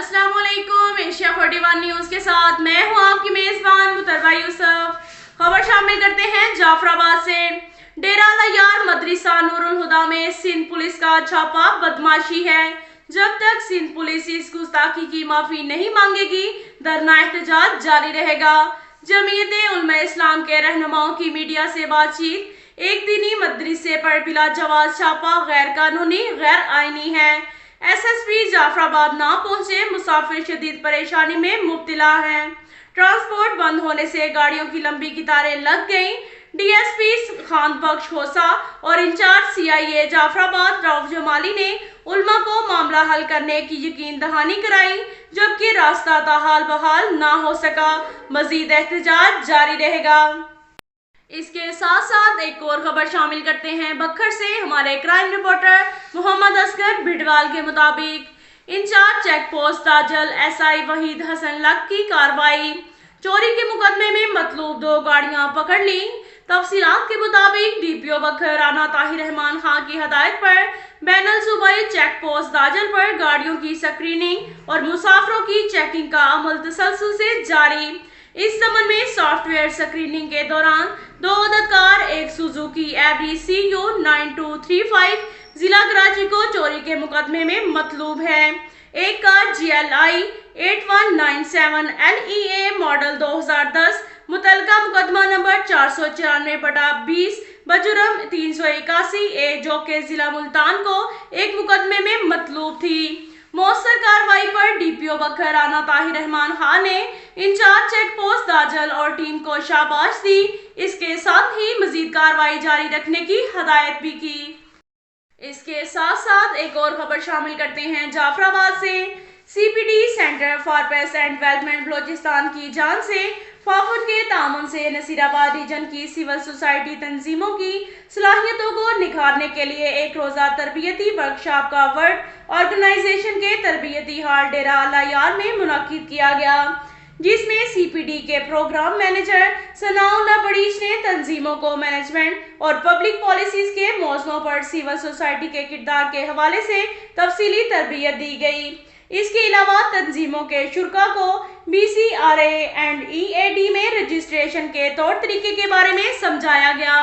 अस्सलाम वालेकुम। Asia 41 news के साथ मैं हूं आपकी मेज़बान मुतरबा यूसुफ। खबर शामिल करते हैं जाफराबाद से। डेरा लयार मदरसा नूरुल हुदा में सिंध पुलिस का छापा बदमाशी है। जब तक सिंध पुलिस इस गुस्ताखी की माफी नहीं मांगेगी, धरना एहतजाज जारी रहेगा। जमीयत उलमा इस्लाम के रहनुमाओं की मीडिया से बातचीत। एक दिनी मदरसे पर बिला जवाज छापा गैर कानूनी गैर आईनी है। एसएसपी जाफराबाद ना पहुंचे, मुसाफिर शदीद परेशानी में मुब्तला हैं। ट्रांसपोर्ट बंद होने से गाड़ियों की लंबी कतारें लग गईं। डीएसपी खान बख्श खोसा और इंचार्ज सीआईए जाफराबाद रऊफ जमाली ने उलमा को मामला हल करने की यकीन दहानी कराई, जबकि रास्ता ताहाल बहाल ना हो सका। मजीद एहतजाज जारी रहेगा। इसके साथ साथ एक और खबर शामिल करते हैं बखर से। हमारे क्राइम रिपोर्टर मोहम्मद असगर भिडवाल के मुताबिक incharge check post Tajal SI Waheed Hasan लक की कार्रवाई। चोरी के मुकदमे में मतलूब 2 गाड़ियां पकड़ ली। तफसीलात के मुताबिक डीपीओ बखर राना ताहिर रहमान खान की हदायत पर बैनुल सूबाई चेक पोस्ट दाजल पर गाड़ियों की स्क्रीनिंग और मुसाफरों की चेकिंग का अमल तसलसल से जारी। इस संबंध में सॉफ्टवेयर स्क्रीनिंग के दौरान 2 अदद कार, एक सुजुकी एवरी CU 9235 जिला कराची को चोरी के मुकदमे में मतलूब है। एक कार GLI 8197 LEA मॉडल 2010 मुतलका मुकदमा नंबर 494/20 बजुर्म 381A जो के जिला मुल्तान को एक मुकदमे में मतलूब थी। मौसर कार्रवाई पर डीपीओ बखर राना ताहिर रहमान खान ने इंचार्ज चेक पोस्ट दाजल और टीम को शाबाश दी। इसके साथ ही मजीद कार्रवाई जारी रखने की हदायत भी की। इसके साथ साथ एक और खबर शामिल करते हैं जाफराबाद से। CPD centre for piece and development Balochistan की जान से फाफुन के तामुन से नसीराबाद रीजन की सिविल सोसाइटी तंजीमों की सलाहियतों को निखारने के लिए एक रोज़ा तरबियती वर्कशॉप का वर्ड ऑर्गेनाइजेशन के तरबियती हॉल डेरा लयार में मुनक्किद किया गया, जिसमें CPD के प्रोग्राम मैनेजर सनाउल्लाह बड़ीश ने तंजीमों को मैनेजमेंट और पब्लिक पॉलिसीज के मौज़ूओं पर सिविल सोसाइटी के किरदार के हवाले से तफसीली तरबियत दी गई। इसके अलावा तंजीमों के शुरा को BCRA एंड EAD में रजिस्ट्रेशन के तौर तरीके के बारे में समझाया गया।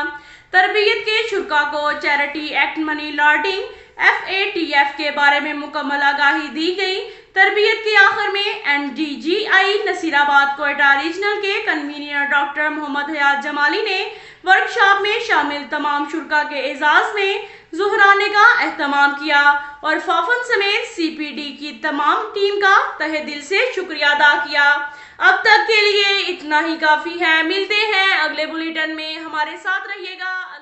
तरबियत के शुरा को charity act, money laundering, FATF के बारे में मुकम्मल आगाही दी गई। तरबियत के आखिर में NDGI नसीराबाद कोयटा रीजनल के कन्वीनर डॉक्टर मोहम्मद हयात जमाली ने वर्कशॉप में शामिल तमाम शुरा के एजाज में जुहराने का एहतमाम किया और फाफन समेत CPD की तमाम टीम का तहे दिल से शुक्रिया अदा किया। अब तक के लिए इतना ही काफी है। मिलते हैं अगले बुलेटिन में, हमारे साथ रहिएगा।